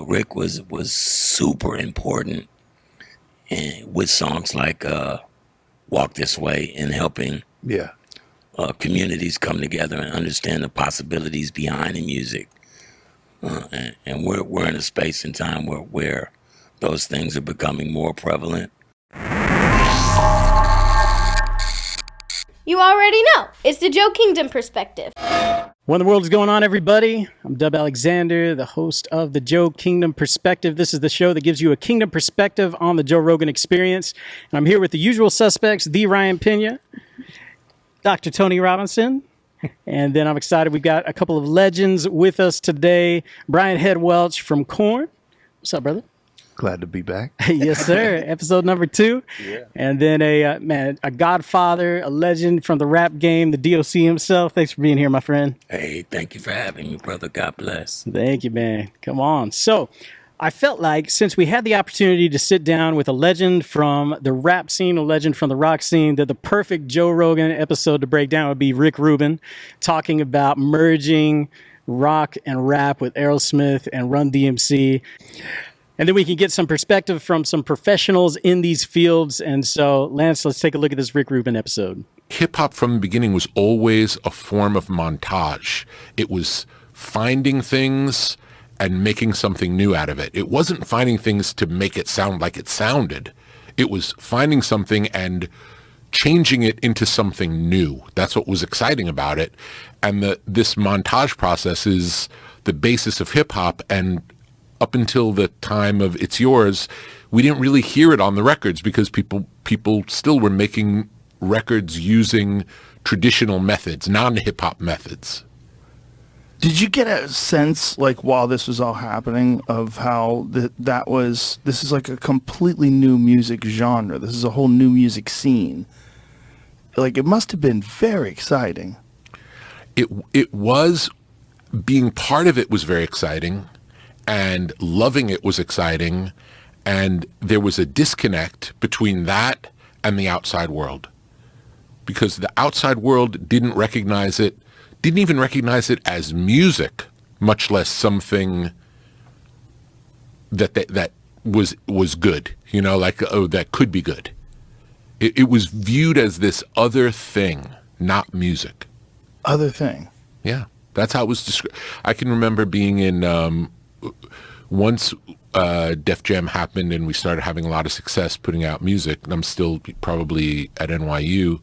Rick was super important and with songs like Walk This Way and helping communities come together and understand the possibilities behind the music. And we're in a space and time where those things are becoming more prevalent. You already know. It's the Joe Kingdom Perspective. What in the world is going on, everybody? I'm Dub Alexander, the host of the Joe Kingdom Perspective. This is the show that gives you a kingdom perspective on the Joe Rogan experience. And I'm here with the usual suspects, the Ryan Pena, Dr. Tony Robinson, and then I'm excited we've got a couple of legends with us today. Brian Head Welch from Korn. What's up, brother? Glad to be back. Yes, sir. Episode number 2. Yeah. And then a godfather, a legend from the rap game, the D.O.C. himself. Thanks for being here, my friend. Hey, thank you for having me, brother. God bless. Thank you, man. Come on. So I felt like since we had the opportunity to sit down with a legend from the rap scene, a legend from the rock scene, that the perfect Joe Rogan episode to break down would be Rick Rubin talking about merging rock and rap with Aerosmith and Run DMC. And then we can get some perspective from some professionals in these fields. And so, Lance, let's take a look at this Rick Rubin episode. Hip-hop from the beginning was always a form of montage. It was finding things and making something new out of it. It wasn't finding things to make it sound like it sounded. It was finding something and changing it into something new. That's what was exciting about it. And this montage process is the basis of hip-hop, and up until the time of It's Yours, we didn't really hear it on the records because people still were making records using traditional methods, non-hip-hop methods. Did you get a sense, like, while this was all happening, of how this is like a completely new music genre? This is a whole new music scene. Like, it must have been very exciting. It was, being part of it was very exciting. And loving it was exciting, and there was a disconnect between that and the outside world, because the outside world didn't even recognize it as music, much less something that was good, like, oh, that could be good. It was viewed as this other thing, not music. Other thing. Yeah, that's how it was described. I can remember being in. Once Def Jam happened and we started having a lot of success putting out music, and I'm still probably at NYU,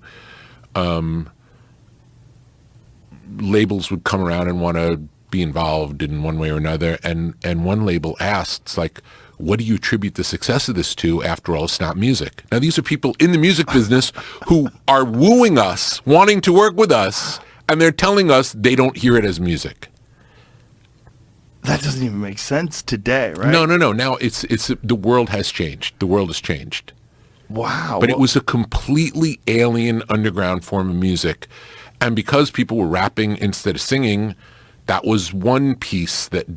labels would come around and want to be involved in one way or another, and one label asked, like, what do you attribute the success of this to? After all, it's not music. Now, these are people in the music business who are wooing us, wanting to work with us, and they're telling us they don't hear it as music. That doesn't even make sense today, right? No. Now it's the world has changed. The world has changed. Wow. But it was a completely alien underground form of music. And because people were rapping instead of singing, that was one piece that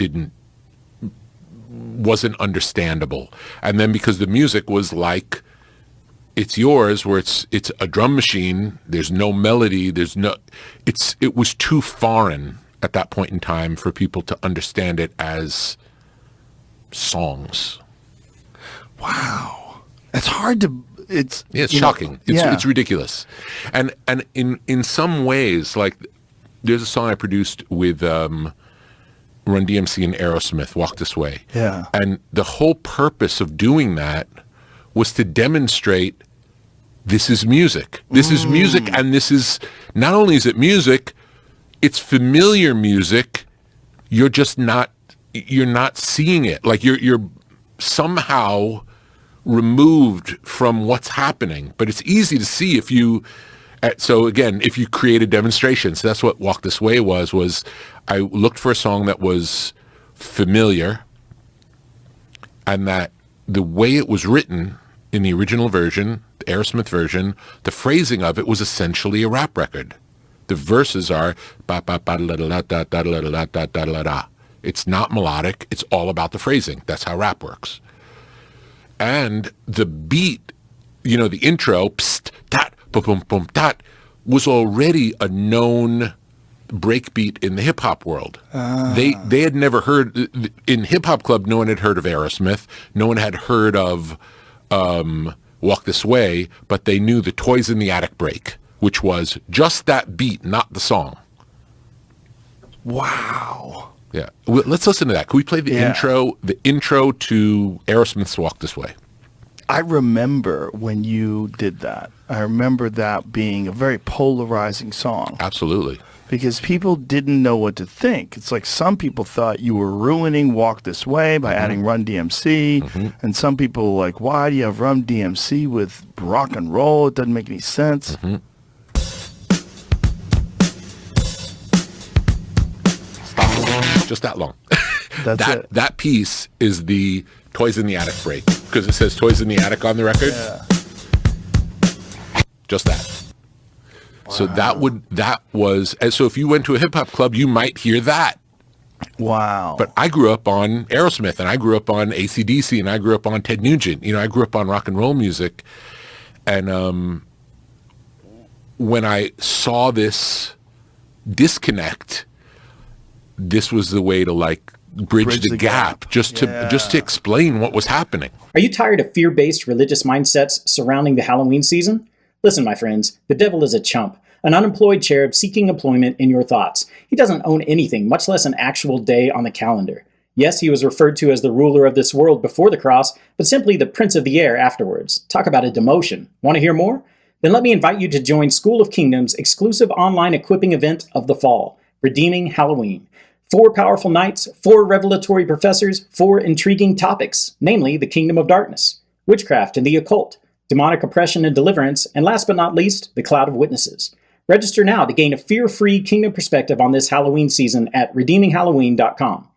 wasn't understandable. And then because the music was like It's Yours, where it's a drum machine, there's no melody, it was too foreign at that point in time for people to understand it as songs. Wow. It's hard to, it's shocking. It's ridiculous. And in some ways, like, there's a song I produced with Run DMC and Aerosmith, Walk This Way. Yeah. And the whole purpose of doing that was to demonstrate this is music. This is music, and this is, not only is it music, it's familiar music. You're not seeing it. Like, you're somehow removed from what's happening. But it's easy to see if you create a demonstration. So that's what Walk This Way was I looked for a song that was familiar, and that the way it was written in the original version, the Aerosmith version, the phrasing of it was essentially a rap record. The verses are ba ba ba da da da da da da da da da da. It's not melodic. It's all about the phrasing. That's how rap works. And the beat, the intro, psst, dat, boom, boom, boom, dat, was already a known breakbeat in the hip hop world. They had never heard in hip hop club. No one had heard of Aerosmith. No one had heard of Walk This Way, but they knew the Toys in the Attic break, which was just that beat, not the song. Wow. Yeah, let's listen to that. Can we play the intro? The intro to Aerosmith's "Walk This Way." I remember when you did that. I remember that being a very polarizing song. Absolutely. Because people didn't know what to think. It's like some people thought you were ruining Walk This Way by adding Run DMC, and some people were like, why do you have Run DMC with rock and roll? It doesn't make any sense. Just that long. That's it. That piece is the Toys in the Attic break, because it says Toys in the Attic on the record. Yeah. Just that. Wow. So so if you went to a hip hop club, you might hear that. Wow. But I grew up on Aerosmith, and I grew up on AC/DC, and I grew up on Ted Nugent. I grew up on rock and roll music. And when I saw this disconnect, this was the way to bridge the gap. Just to explain what was happening. Are you tired of fear-based religious mindsets surrounding the Halloween season? Listen, my friends, the devil is a chump, an unemployed cherub seeking employment in your thoughts. He doesn't own anything, much less an actual day on the calendar. Yes, he was referred to as the ruler of this world before the cross, but simply the prince of the air afterwards. Talk about a demotion. Want to hear more? Then let me invite you to join School of Kingdom's exclusive online equipping event of the fall, Redeeming Halloween. 4 powerful nights, 4 revelatory professors, 4 intriguing topics, namely the kingdom of darkness, witchcraft and the occult, demonic oppression and deliverance, and last but not least, the cloud of witnesses. Register now to gain a fear-free kingdom perspective on this Halloween season at redeeminghalloween.com.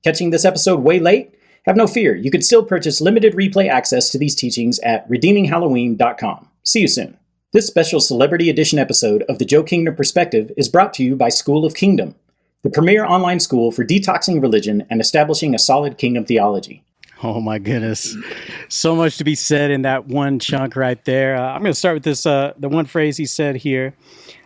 Catching this episode way late? Have no fear, you can still purchase limited replay access to these teachings at redeeminghalloween.com. See you soon. This special celebrity edition episode of the Joe Kingdom Perspective is brought to you by School of Kingdom, the premier online school for detoxing religion and establishing a solid kingdom theology. Oh my goodness. So much to be said in that one chunk right there. I'm going to start with this, the one phrase he said here,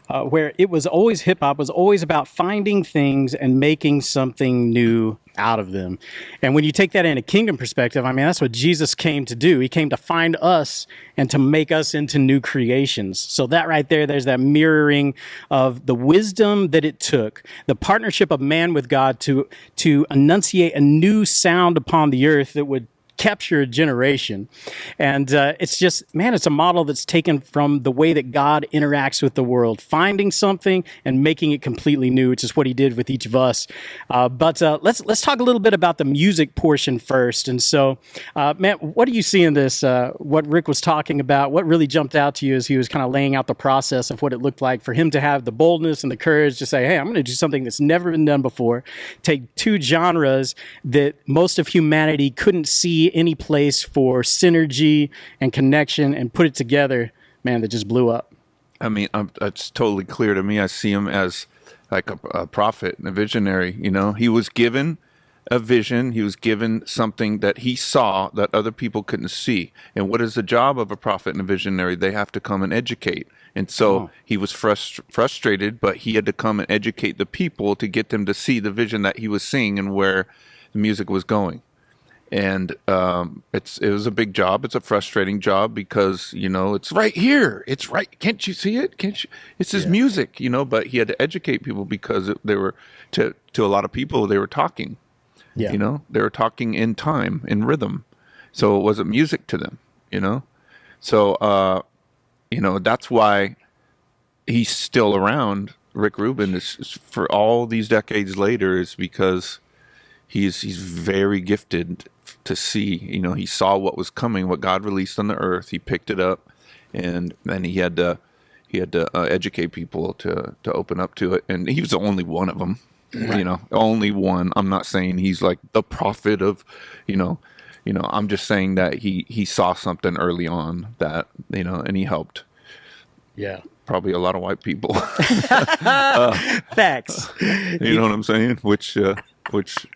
where it was always hip hop was always about finding things and making something new out of them. And when you take that in a kingdom perspective, I mean, that's what Jesus came to do. He came to find us and to make us into new creations. So that right there, there's that mirroring of the wisdom that it took, the partnership of man with God to enunciate a new sound upon the earth that would capture a generation. And it's just, man, it's a model that's taken from the way that God interacts with the world, finding something and making it completely new, which is what he did with each of us. But let's talk a little bit about the music portion first. And so, man, what do you see in this? What Rick was talking about, what really jumped out to you as he was kind of laying out the process of what it looked like for him to have the boldness and the courage to say, hey, I'm going to do something that's never been done before. Take 2 genres that most of humanity couldn't see any place for synergy and connection and put it together, man, that just blew up. I mean, it's totally clear to me. I see him as like a prophet and a visionary. He was given a vision. He was given something that he saw that other people couldn't see. And what is the job of a prophet and a visionary? They have to come and educate. And so he was frustrated, but he had to come and educate the people to get them to see the vision that he was seeing and where the music was going. And it was a big job. It's a frustrating job because, it's right here. It's right. Can't you see it? Can't you? It's his music, but he had to educate people because they were, to a lot of people, they were talking. Yeah. They were talking in time, in rhythm. So it wasn't music to them, So, that's why he's still around. Rick Rubin is for all these decades later is because he's very gifted to see, he saw what was coming, what God released on the earth. He picked it up, and then he had to educate people to open up to it. And he was the only one of them, only one. I'm not saying he's like the prophet of, I'm just saying that he saw something early on that, and he helped. Yeah. Probably a lot of white people. Facts. You know what I'm saying? Which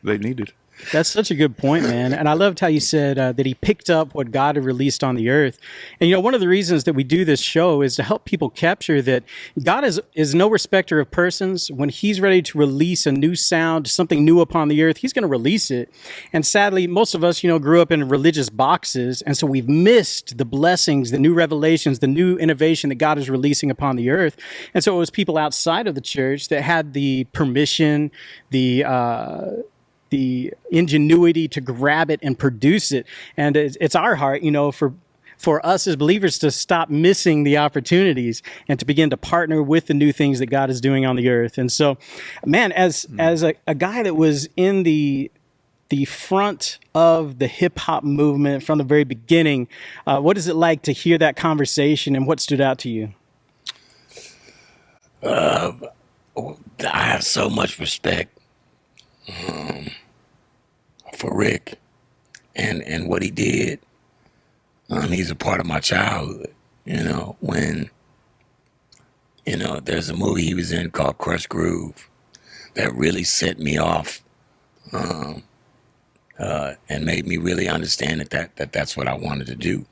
they needed. That's such a good point, man. And I loved how you said that he picked up what God had released on the earth. And, one of the reasons that we do this show is to help people capture that God is no respecter of persons. When he's ready to release a new sound, something new upon the earth, he's going to release it. And sadly, most of us, grew up in religious boxes. And so we've missed the blessings, the new revelations, the new innovation that God is releasing upon the earth. And so it was people outside of the church that had the permission, the ingenuity to grab it and produce it. And it's our heart, for us as believers to stop missing the opportunities and to begin to partner with the new things that God is doing on the earth. And so, man, as a guy that was in the front of the hip hop movement from the very beginning, what is it like to hear that conversation, and what stood out to you? I have so much respect for Rick and what he did. He's a part of my childhood, when, there's a movie he was in called Crush Groove that really set me off and made me really understand that's what I wanted to do,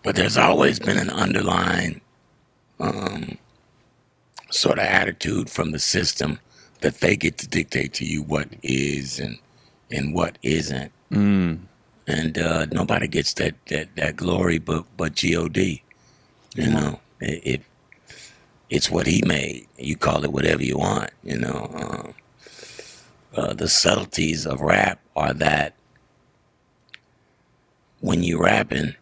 but there's always been an underlying sort of attitude from the system that they get to dictate to you what is and what isn't. And nobody gets that glory but God. It's what he made. You call it whatever you want. The subtleties of rap are that when you're rapping,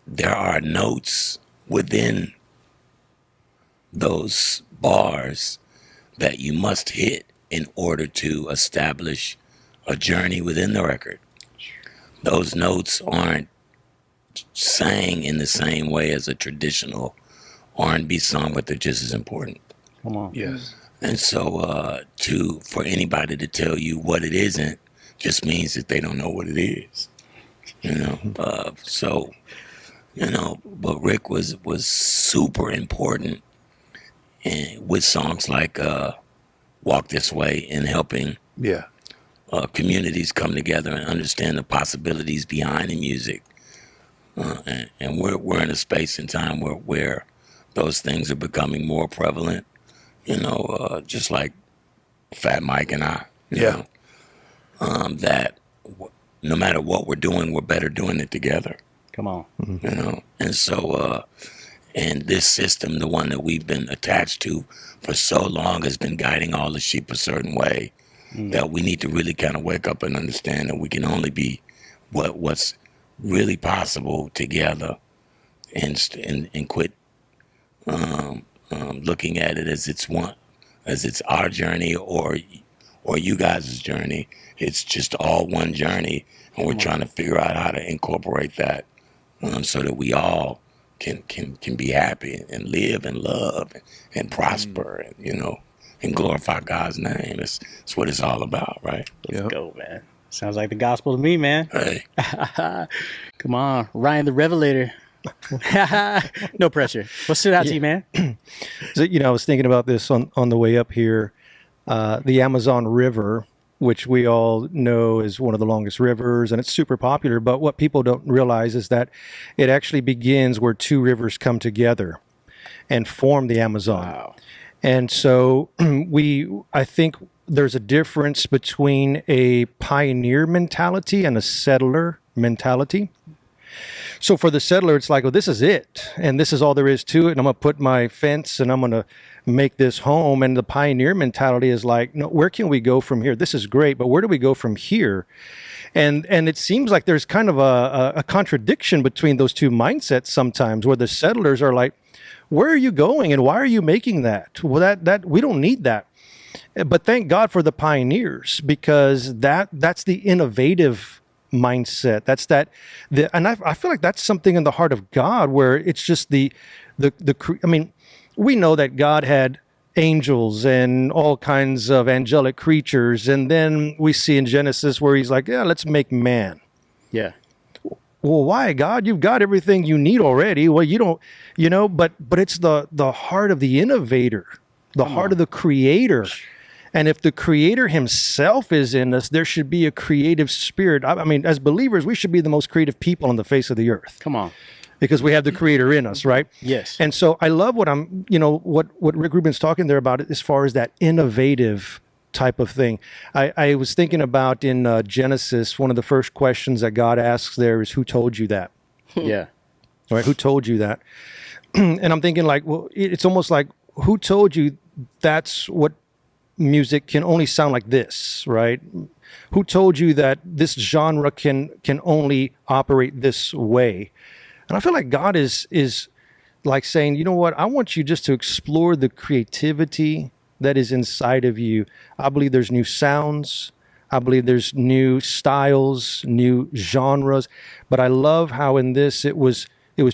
there are notes within those bars that you must hit in order to establish a journey within the record. Those notes aren't sang in the same way as a traditional R&B song, but they're just as important. Come on. Yes. And so for anybody to tell you what it isn't just means that they don't know what it is. But Rick was super important with songs like Walk This Way in helping communities come together and understand the possibilities behind the music. And we're in a space and time where those things are becoming more prevalent, just like Fat Mike and I, that no matter what we're doing, we're better doing it together. Come on. And so, and this system, the one that we've been attached to for so long, has been guiding all the sheep a certain way that we need to really kind of wake up and understand that we can only be what's really possible together, and quit looking at it as it's our journey or you guys' journey. It's just all one journey, and we're trying to figure out how to incorporate that so that we all can be happy and live and love and prosper and glorify God's name. That's what it's all about, right? Let's go, man. Sounds like the gospel to me, man. Hey. Come on, Ryan the Revelator. No pressure. What stood out to you, man? So, I was thinking about this on the way up here. The Amazon River, which we all know is one of the longest rivers, and it's super popular. But what people don't realize is that it actually begins where two rivers come together and form the Amazon. Wow. And so I think there's a difference between a pioneer mentality and a settler mentality. So for the settler, it's like, oh, this is it, and this is all there is to it, and I'm going to put my fence, and I'm going to make this home. And the pioneer mentality is like, no, where can we go from here? This is great, but where do we go from here? And it seems like there's kind of a contradiction between those two mindsets sometimes, where the settlers are like, where are you going, and why are you making that? Well, that we don't need that. But thank God for the pioneers, because that's the innovative mindset. That's and I feel like that's something in the heart of God, where it's just I mean, we know that God had angels and all kinds of angelic creatures, and then we see in Genesis where he's like, yeah, let's make man. Yeah. Well, why, God? You've got everything you need already. Well, you don't, but it's the heart of the innovator, the heart of the creator. And if the creator himself is in us, there should be a creative spirit. I mean, as believers, we should be the most creative people on the face of the earth. Come on. Because we have the creator in us, right? Yes. And so I love what what Rick Rubin's talking there about as far as that innovative type of thing. I was thinking about in Genesis, one of the first questions that God asks there is, who told you that? Yeah. All right. Who told you that? And I'm thinking like, well, it's almost like, who told you that's what music can only sound like this, right? Who told you that this genre can only operate this way? And I feel like God is like saying, you know what? I want you just to explore the creativity that is inside of you. I believe there's new sounds. I believe there's new styles, new genres. But I love how in this it was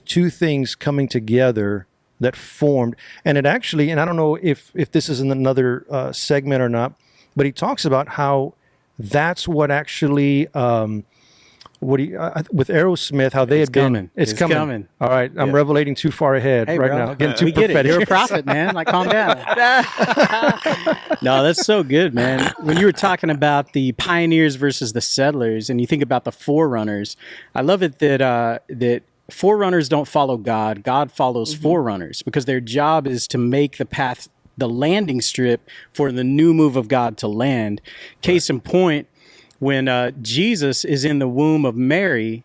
two things coming together that formed. And it actually, and I don't know if this is in another segment or not, but he talks about how that's what actually with Aerosmith, how they had been. It's coming. All right, I'm revelating too far ahead right now. Getting too prophetic. You're a prophet, man. Like, calm down. No, that's so good, man. When you were talking about the pioneers versus the settlers, and you think about the forerunners, I love it that forerunners don't follow God. God follows forerunners, because their job is to make the path, the landing strip for the new move of God to land. Case in point, when Jesus is in the womb of Mary,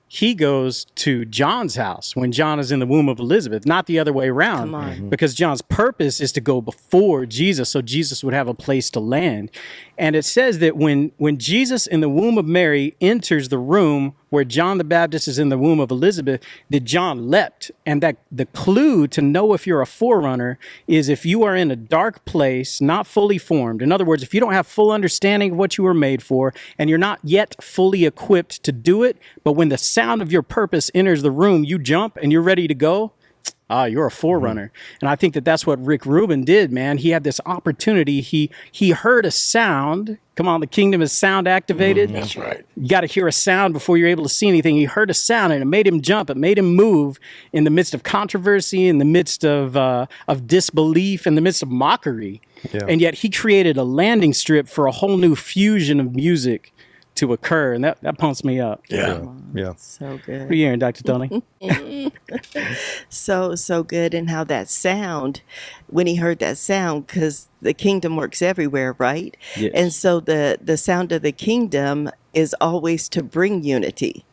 he goes to John's house when John is in the womb of Elizabeth, not the other way around, because John's purpose is to go before Jesus so Jesus would have a place to land. And it says that when Jesus in the womb of Mary enters the room where John the Baptist is in the womb of Elizabeth, that John leapt. And that the clue to know if you're a forerunner is if you are in a dark place, not fully formed. In other words, if you don't have full understanding of what you were made for, and you're not yet fully equipped to do it, but when the sound of your purpose enters the room, you jump and you're ready to go, you're a forerunner. And I think that that's what Rick Rubin did, man. He had this opportunity. He heard a sound. Come on, the kingdom is sound activated. That's right. You got to hear a sound before you're able to see anything. He heard a sound and it made him jump. It made him move in the midst of controversy, in the midst of disbelief, in the midst of mockery. Yeah. And yet he created a landing strip for a whole new fusion of music to occur, and that pumps me up. Yeah. So good. What are you hearing, Dr. Tony? So good. And how that sound, when he heard that sound, because the kingdom works everywhere, right? Yes. And so the sound of the kingdom is always to bring unity.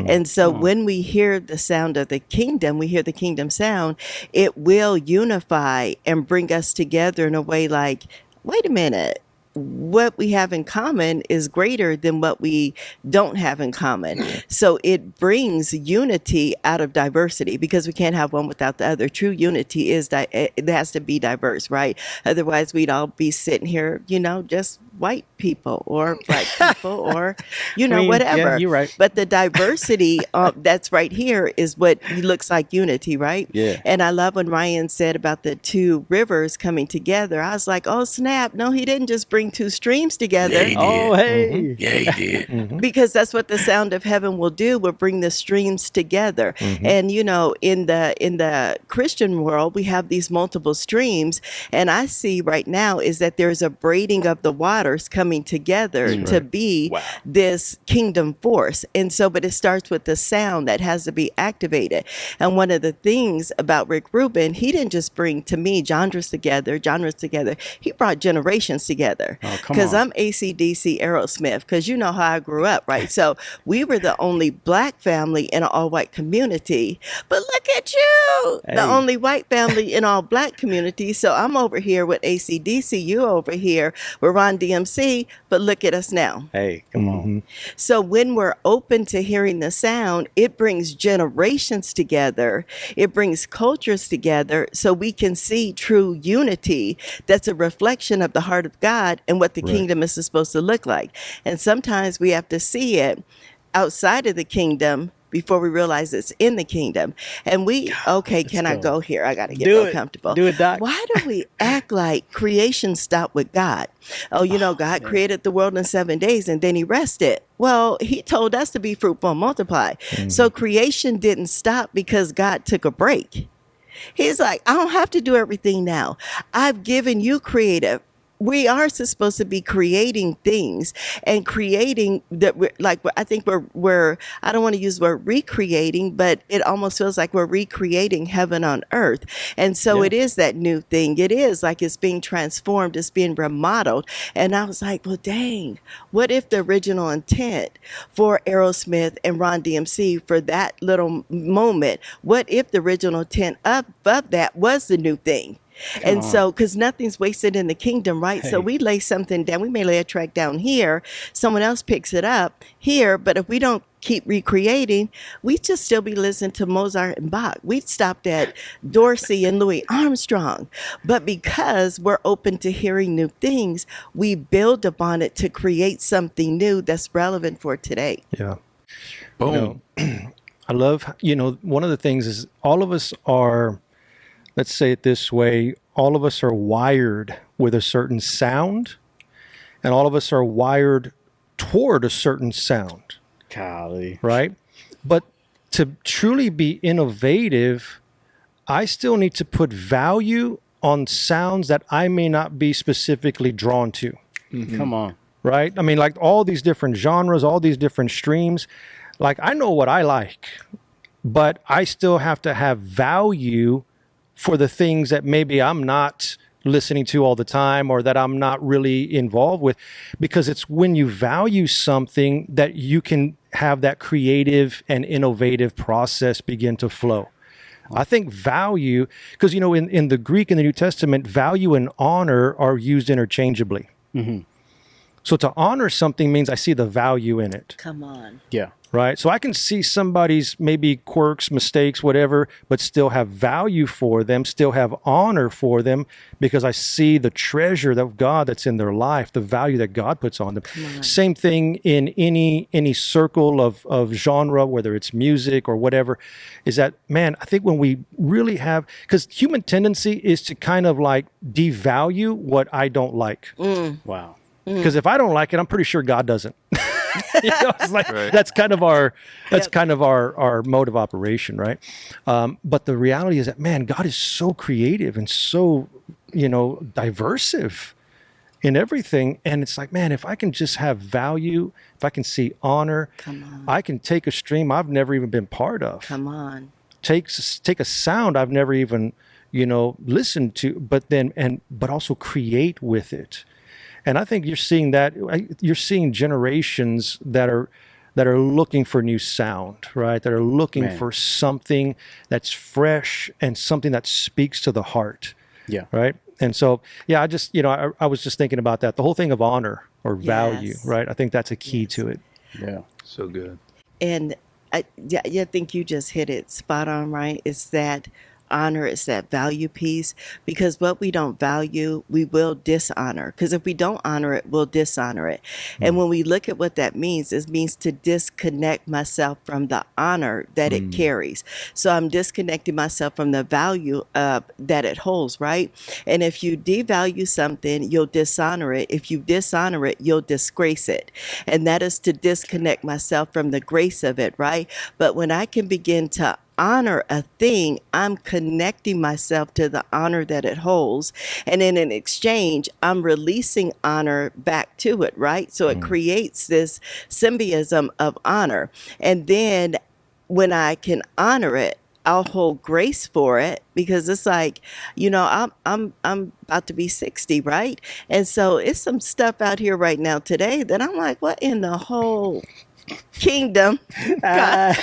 And so when we hear the sound of the kingdom, we hear the kingdom sound, it will unify and bring us together in a way like, wait a minute, what we have in common is greater than what we don't have in common. So it brings unity out of diversity, because we can't have one without the other. True unity is it has to be diverse, right? Otherwise, we'd all be sitting here, just white people or black people or, whatever. Yeah, you're right. But the diversity that's right here is what looks like unity, right? Yeah. And I love when Ryan said about the two rivers coming together. I was like, oh, snap. No, he didn't just bring two streams together. Yeah, he did. Oh, hey. Yeah, he did. Because that's what the sound of heaven will do. Will bring the streams together. And, in the Christian world, we have these multiple streams. And I see right now is that there's a braiding of the waters coming together to be this kingdom force. And so, but it starts with the sound that has to be activated. And one of the things about Rick Rubin, he didn't just bring, to me, genres together. He brought generations together. Because I'm AC/DC Aerosmith, because you know how I grew up, right? So we were the only black family in an all-white community. But look at you, the only white family in all black community. So I'm over here with AC/DC, you over here with Run DMC, but look at us now. Hey, come on. So when we're open to hearing the sound, it brings generations together. It brings cultures together so we can see true unity that's a reflection of the heart of God and what the kingdom is supposed to look like. And sometimes we have to see it outside of the kingdom before we realize it's in the kingdom. And I go here? I got to get real comfortable. Do it, Doc. Why do we act like creation stopped with God? God created the world in 7 days and then he rested. Well, he told us to be fruitful and multiply. So creation didn't stop because God took a break. He's like, I don't have to do everything now. I've given you creative we are supposed to be creating things and creating that. I think we're I don't want to use the word recreating, but it almost feels like we're recreating heaven on earth. And so it is that new thing. It is like it's being transformed, it's being remodeled. And I was like, well, dang, what if the original intent for Aerosmith and Run DMC for that little moment, what if the original intent of that was the new thing? And so, because nothing's wasted in the kingdom, right? So we lay something down. We may lay a track down here. Someone else picks it up here. But if we don't keep recreating, we'd just still be listening to Mozart and Bach. We'd stopped at D.O.C and Louis Armstrong. But because we're open to hearing new things, we build upon it to create something new that's relevant for today. Yeah. Boom. I love, one of the things is all of us are, let's say it this way, all of us are wired with a certain sound, and all of us are wired toward a certain sound. Golly. Right? But to truly be innovative, I still need to put value on sounds that I may not be specifically drawn to. Mm-hmm. Come on. Right? I mean, like all these different genres, all these different streams, like I know what I like, but I still have to have value for the things that maybe I'm not listening to all the time or that I'm not really involved with, because it's when you value something that you can have that creative and innovative process begin to flow. I think value, because, in the Greek in the New Testament, value and honor are used interchangeably. Mm-hmm. So to honor something means I see the value in it. Come on. Yeah. Right. So I can see somebody's maybe quirks, mistakes, whatever, but still have value for them, still have honor for them, because I see the treasure of God that's in their life, the value that God puts on them. Same thing in any circle of genre, whether it's music or whatever, is that, man, I think when we really have, because human tendency is to kind of like devalue what I don't like. Wow. Because if I don't like it, I'm pretty sure God doesn't. It's like that's kind of our mode of operation, right? But the reality is that, man, God is so creative and so diversive in everything, and it's like, man, if I can just have value, if I can see honor, I can take a stream I've never even been part of. Come on, take a sound I've never even listened to, but also create with it. And I think you're seeing that. You're seeing generations that are looking for new sound, right? That are looking for something that's fresh and something that speaks to the heart. Yeah. Right. And so, I just, I was just thinking about that. The whole thing of honor or value, right? I think that's a key to it. Yeah. So good. And I think you just hit it spot on, right? It's that honor, it's that value piece, because what we don't value, we will dishonor. Because if we don't honor it, we'll dishonor it. And when we look at what that means, it means to disconnect myself from the honor that it carries. So I'm disconnecting myself from the value that it holds, right? And if you devalue something, you'll dishonor it. If you dishonor it, you'll disgrace it. And that is to disconnect myself from the grace of it, right? But when I can begin to honor a thing, I'm connecting myself to the honor that it holds. And in an exchange, I'm releasing honor back to it, right? So it creates this symbiotism of honor. And then when I can honor it, I'll hold grace for it, because it's like, I'm about to be 60, right? And so it's some stuff out here right now today that I'm like, what in the whole kingdom? God,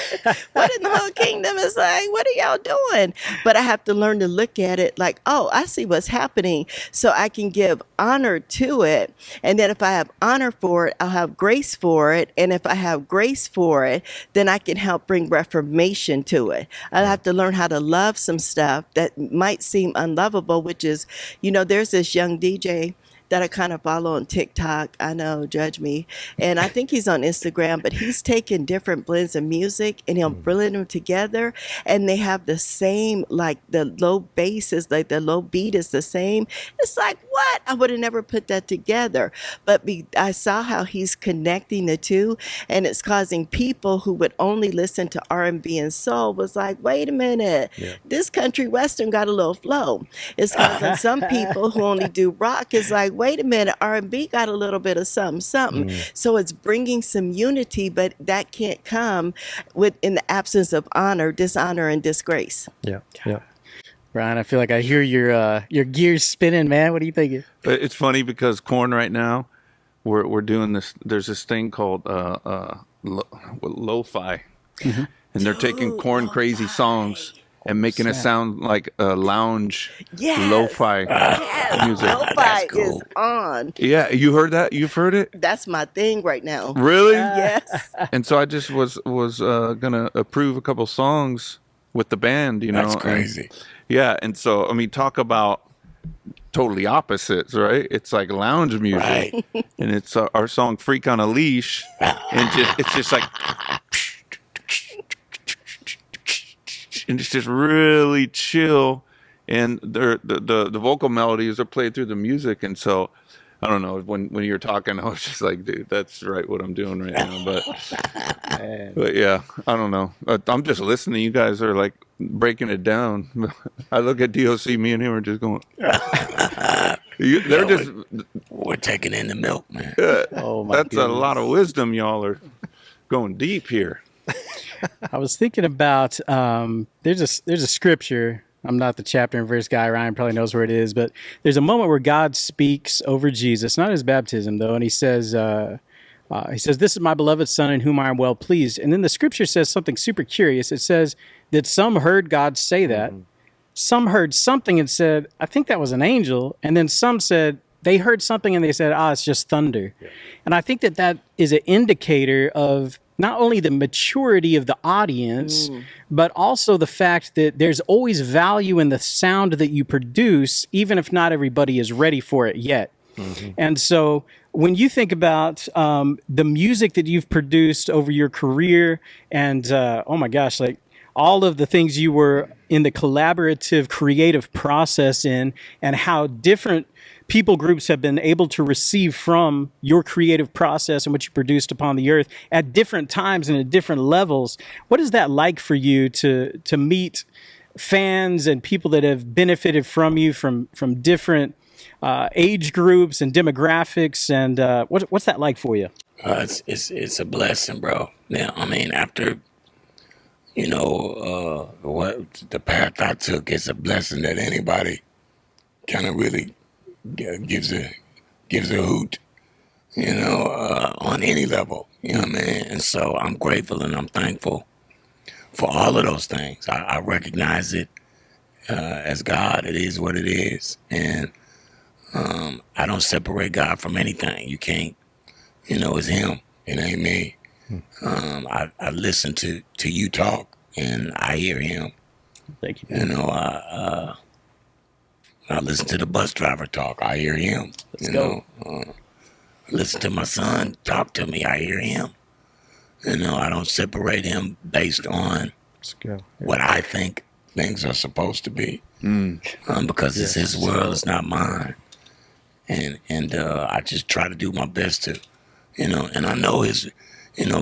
what in the whole kingdom is like, what are y'all doing? But I have to learn to look at it like, oh, I see what's happening, so I can give honor to it. And then if I have honor for it, I'll have grace for it. And if I have grace for it, then I can help bring reformation to it. I'll have to learn how to love some stuff that might seem unlovable, which is, there's this young DJ that I kind of follow on TikTok. I know, judge me. And I think he's on Instagram, but he's taken different blends of music and he'll blend them together, and they have the same, like the low bass is like the low beat is the same. It's like, what? I would have never put that together. But I saw how he's connecting the two, and it's causing people who would only listen to R&B and soul was like, wait a minute, this country western got a little flow. It's causing some people who only do rock is like, wait a minute, R&B got a little bit of something. So it's bringing some unity, but that can't come in the absence of honor, dishonor, and disgrace. Yeah. Ryan, I feel like I hear your gears spinning, man. What are you thinking? It's funny because Korn right now, we're doing this. There's this thing called LoFi, and they're taking Korn crazy songs and making it sound like a lounge LoFi music. LoFi is on. Yeah, you heard that? You've heard it? That's my thing right now. Really? Yes. And so I just was gonna approve a couple songs with the band. You know, That's crazy. And so I mean, talk about totally opposites, right? It's like lounge music, Right. and it's our song "Freak on a Leash," and it's just like. And it's just really chill, and the vocal melodies are played through the music, and so I don't know, when you're talking, I was just like, dude, that's right what I'm doing right now. But yeah, I don't know. I'm just listening. You guys are like breaking it down. I look at D.O.C. Me and him are just going. We're taking in the milk, man. Oh my That's goodness. a lot of wisdom. Y'all are going deep here. I was thinking about there's a scripture. I'm not the chapter and verse guy. Ryan probably knows where it is, but there's a moment where God speaks over Jesus, not his baptism though, and he says, "This is my beloved Son in whom I am well pleased." And then the scripture says something super curious. It says that some heard God say that, some heard something and said, "I think that was an angel," and then some said they heard something and they said, "It's just thunder." Yeah. And I think that is an indicator of not only the maturity of the audience, but also the fact that there's always value in the sound that you produce, even if not everybody is ready for it yet. And so when you think about the music that you've produced over your career and, oh my gosh, like all of the things you were in the collaborative creative process in, and how different people groups have been able to receive from your creative process and what you produced upon the earth at different times and at different levels. What is that like for you to meet fans and people that have benefited from you from different age groups and demographics? And what's that like for you? It's a blessing, bro. Yeah, I mean, after what the path I took, it's a blessing that anybody kind of really gives a hoot, on any level, you know what I mean? And so I'm grateful and I'm thankful for all of those things. I recognize it as God. It is what it is. And I don't separate God from anything. You can't, it's him. It ain't me. I listen to you talk and I hear him. Thank you. I listen to the bus driver talk. I hear him. Listen to my son talk to me. I hear him. I don't separate him based on what I think things are supposed to be. Because it's his world. It's not mine. And I just try to do my best to, and I know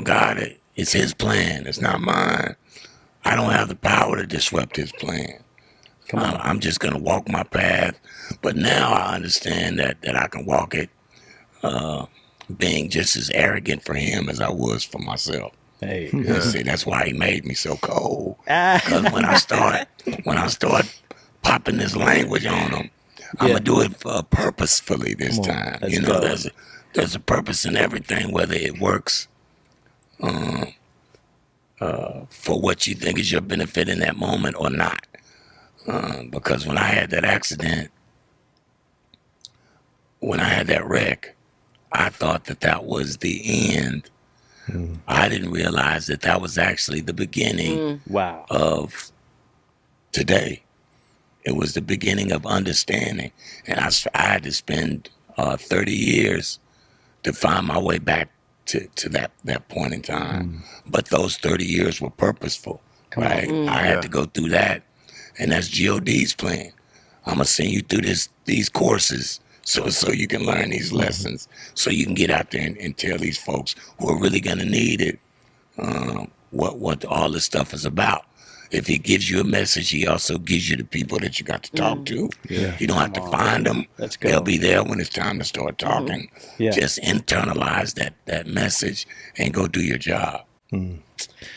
God, it's his plan. It's not mine. I don't have the power to disrupt his plan. I'm just going to walk my path. But now I understand that I can walk it being just as arrogant for him as I was for myself. Hey. See, that's why he made me so cold. Because when I start popping this language on him, I'm going to do it purposefully this time. There's a purpose in everything, whether it works for what you think is your benefit in that moment or not. Because when I had that accident, when I had that wreck, I thought that was the end. I didn't realize that was actually the beginning of today. It was the beginning of understanding. And I had to spend 30 years to find my way back to that point in time. But those 30 years were purposeful, right? I had to go through that. And that's G.O.D's plan. I'm going to send you through these courses so you can learn these lessons, so you can get out there and tell these folks who are really going to need it what all this stuff is about. if he gives you a message, he also gives you the people that you got to talk to. Yeah. You don't have to find them. They'll be there when it's time to start talking. Yeah. Just internalize that message and go do your job.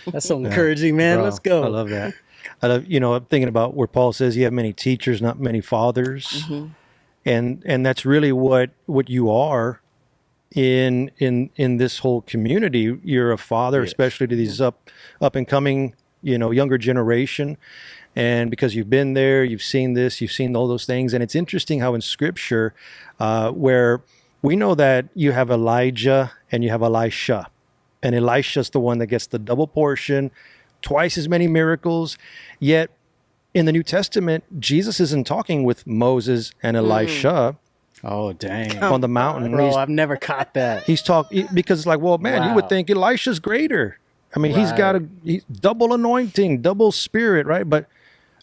That's so encouraging, man. Bro, Let's go. I love that. I'm thinking about where Paul says you have many teachers, not many fathers. And that's really what you are in this whole community. You're a father, especially to these up and coming, younger generation. And because you've been there, you've seen this, you've seen all those things. And it's interesting how in scripture, where we know that you have Elijah and you have Elisha, and Elisha's the one that gets the double portion, twice as many miracles. Yet in the New Testament, Jesus isn't talking with Moses and Elisha. Oh, dang. On the mountain. Bro, I've never caught that. He's talking because you would think Elisha's greater. I mean, he's got he's double anointing, double spirit, right? But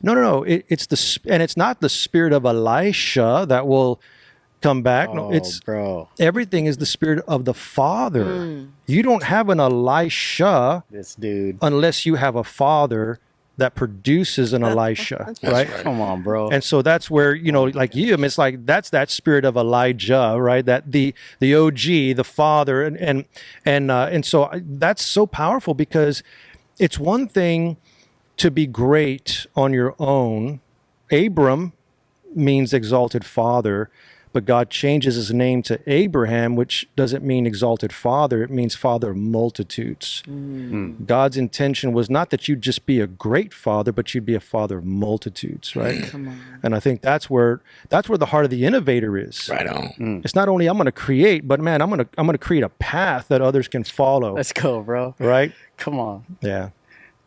no. It's not the spirit of Elisha that will come back. No, everything is the spirit of the Father. You don't have an Elisha, unless you have a father that produces an Elisha, right? Come on, bro. And so that's where, it's like that's that spirit of Elijah, right? That the OG, the father, and so that's so powerful, because it's one thing to be great on your own. Abram means exalted father, but God changes his name to Abraham, which doesn't mean exalted father. It means father of multitudes. God's intention was not that you'd just be a great father, but you'd be a father of multitudes, right? Come on. And I think that's where the heart of the innovator is. Right on. It's not only I'm going to create, but man, I'm going to create a path that others can follow. Let's go, bro. Right? Come on. Yeah.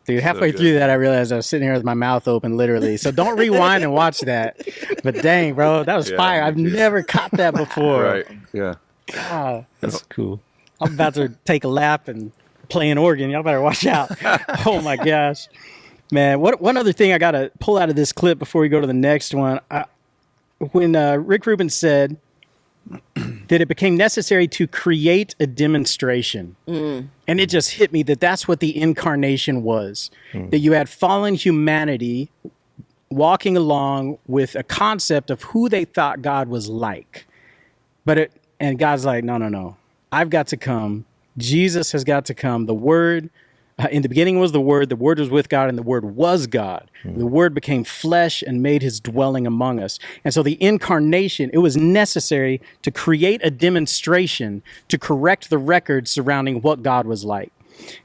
Dude, halfway through that, I realized I was sitting here with my mouth open, literally. So don't rewind and watch that. But dang, bro, that was fire. I've never caught that before. Right. Yeah. God, that's cool. I'm about to take a lap and play an organ. Y'all better watch out. Oh my gosh, man. One other thing I got to pull out of this clip before we go to the next one. When Rick Rubin said that it became necessary to create a demonstration. And it just hit me that that's what the incarnation was. That you had fallen humanity walking along with a concept of who they thought God was like. And God's like, no. I've got to come. Jesus has got to come. The Word, in the beginning was the Word was with God, and the Word was God. The Word became flesh and made his dwelling among us. And so the incarnation, it was necessary to create a demonstration to correct the record surrounding what God was like.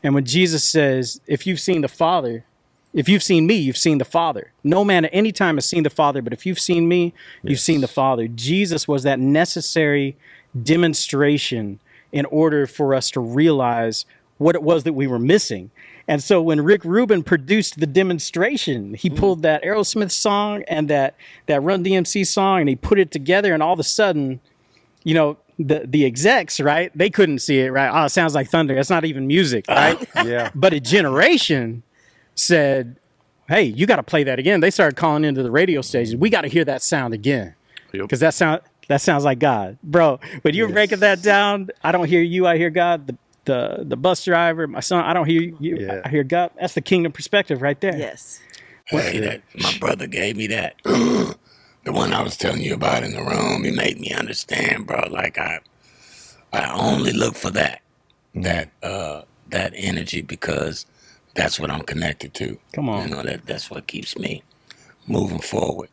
And when Jesus says, if you've seen the Father, if you've seen me, you've seen the Father. No man at any time has seen the Father, but if you've seen me, you've seen the Father. Jesus was that necessary demonstration in order for us to realize what it was that we were missing. And so when Rick Rubin produced the demonstration, he pulled that Aerosmith song and that Run DMC song, and he put it together, and all of a sudden, the execs, right? They couldn't see it, right? Oh, it sounds like thunder. That's not even music, right? Yeah. But a generation said, hey, you got to play that again. They started calling into the radio stations. We got to hear that sound again. Because that sounds like God. Bro, when you're breaking that down, I don't hear you, I hear God. The bus driver, my son, I don't hear you, I hear God. That's the kingdom perspective right there. Yes. Hey, my brother gave me that. The one I was telling you about in the room, he made me understand, bro. Like I only look for that energy, because that's what I'm connected to. Come on. That's what keeps me moving forward.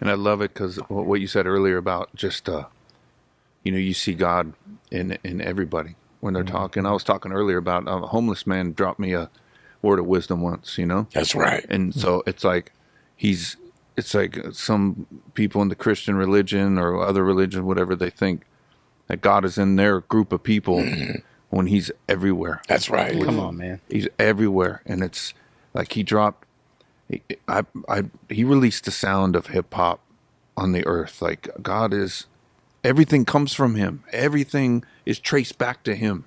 And I love it because what you said earlier about just, you see God in everybody when they're talking. I was talking earlier about a homeless man dropped me a word of wisdom once, That's right. And so it's like some people in the Christian religion or other religion, whatever, they think that God is in their group of people when he's everywhere. That's right. Come on, man. He's everywhere. And it's like he released the sound of hip hop on the earth. Like God is, everything comes from him. Everything is traced back to him.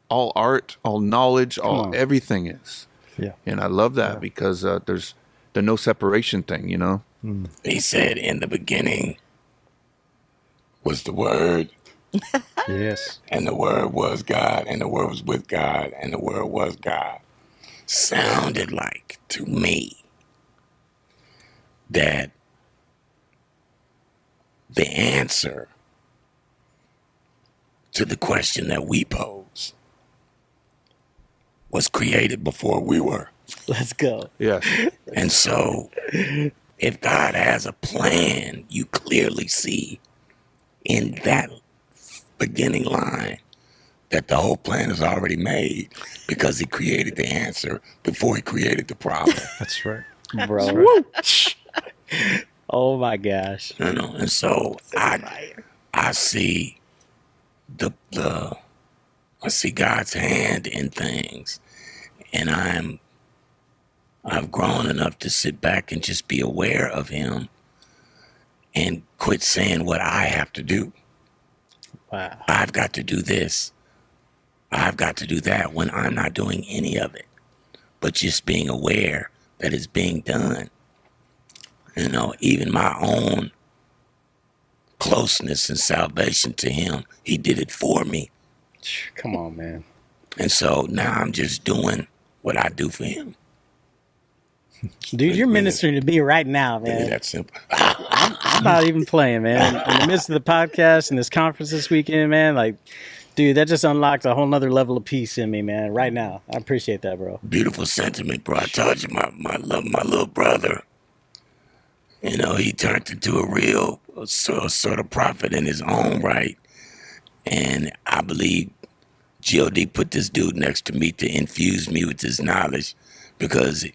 All art, all knowledge, everything is. Yeah. And I love that because there's the no separation thing, He said in the beginning was the Word. Yes. And the Word was God, and the Word was with God, and the Word was God. sounded like to me that the answer to the question that we pose was created before we were. Let's go. Yes. And so if God has a plan, you clearly see in that beginning line that the whole plan is already made because he created the answer before he created the problem. That's right. Bro. Oh my gosh. You know, and so I see I see God's hand in things, and I've grown enough to sit back and just be aware of him and quit saying what I have to do. Wow. I've got to do this. I've got to do that when I'm not doing any of it, but just being aware that it's being done. You know, even my own closeness and salvation to him, he did it for me. Come on, man. And so now I'm just doing what I do for him. Dude, you're ministering to me right now, man. It's that simple. I'm not even playing, man. In the midst of the podcast and this conference this weekend, man, like, dude, that just unlocked a whole nother level of peace in me, man, right now. I appreciate that, bro. Beautiful sentiment, bro. I told you my little brother, you know, he turned into a real sort of prophet in his own right. And I believe G.O.D. put this dude next to me to infuse me with his knowledge because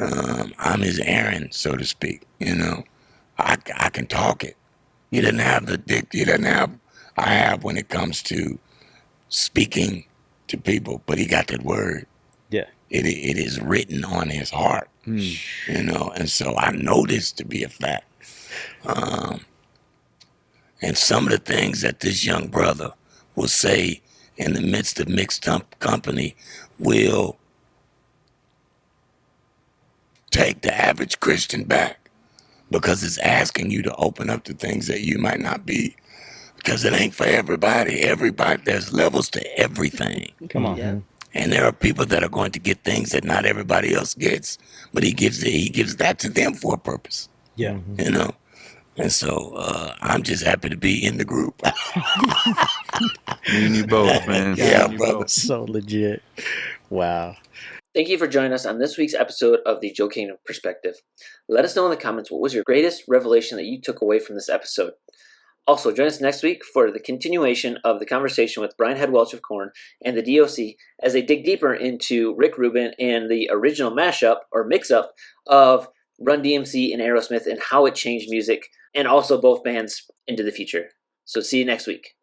I'm his Aaron, so to speak. You know, I can talk it. He doesn't have the dick. He doesn't have. I have when it comes to speaking to people, but he got that word. Yeah, it is written on his heart. You know, and so I know this to be a fact. And some of the things that this young brother will say in the midst of mixed up company will take the average Christian back because it's asking you to open up to things that you might not be, because it ain't for everybody. There's levels to everything. Come on. Yeah. And there are people that are going to get things that not everybody else gets, but he gives that to them for a purpose. Yeah. You know? And so I'm just happy to be in the group. Me and you both, man. Yeah, brother. So legit. Wow. Thank you for joining us on this week's episode of the Joe Kingdom Perspective. Let us know in the comments what was your greatest revelation that you took away from this episode. Also, join us next week for the continuation of the conversation with Brian Head Welch of Korn and the D.O.C. as they dig deeper into Rick Rubin and the original mashup or mix-up of Run DMC and Aerosmith and how it changed music and also both bands into the future. So see you next week.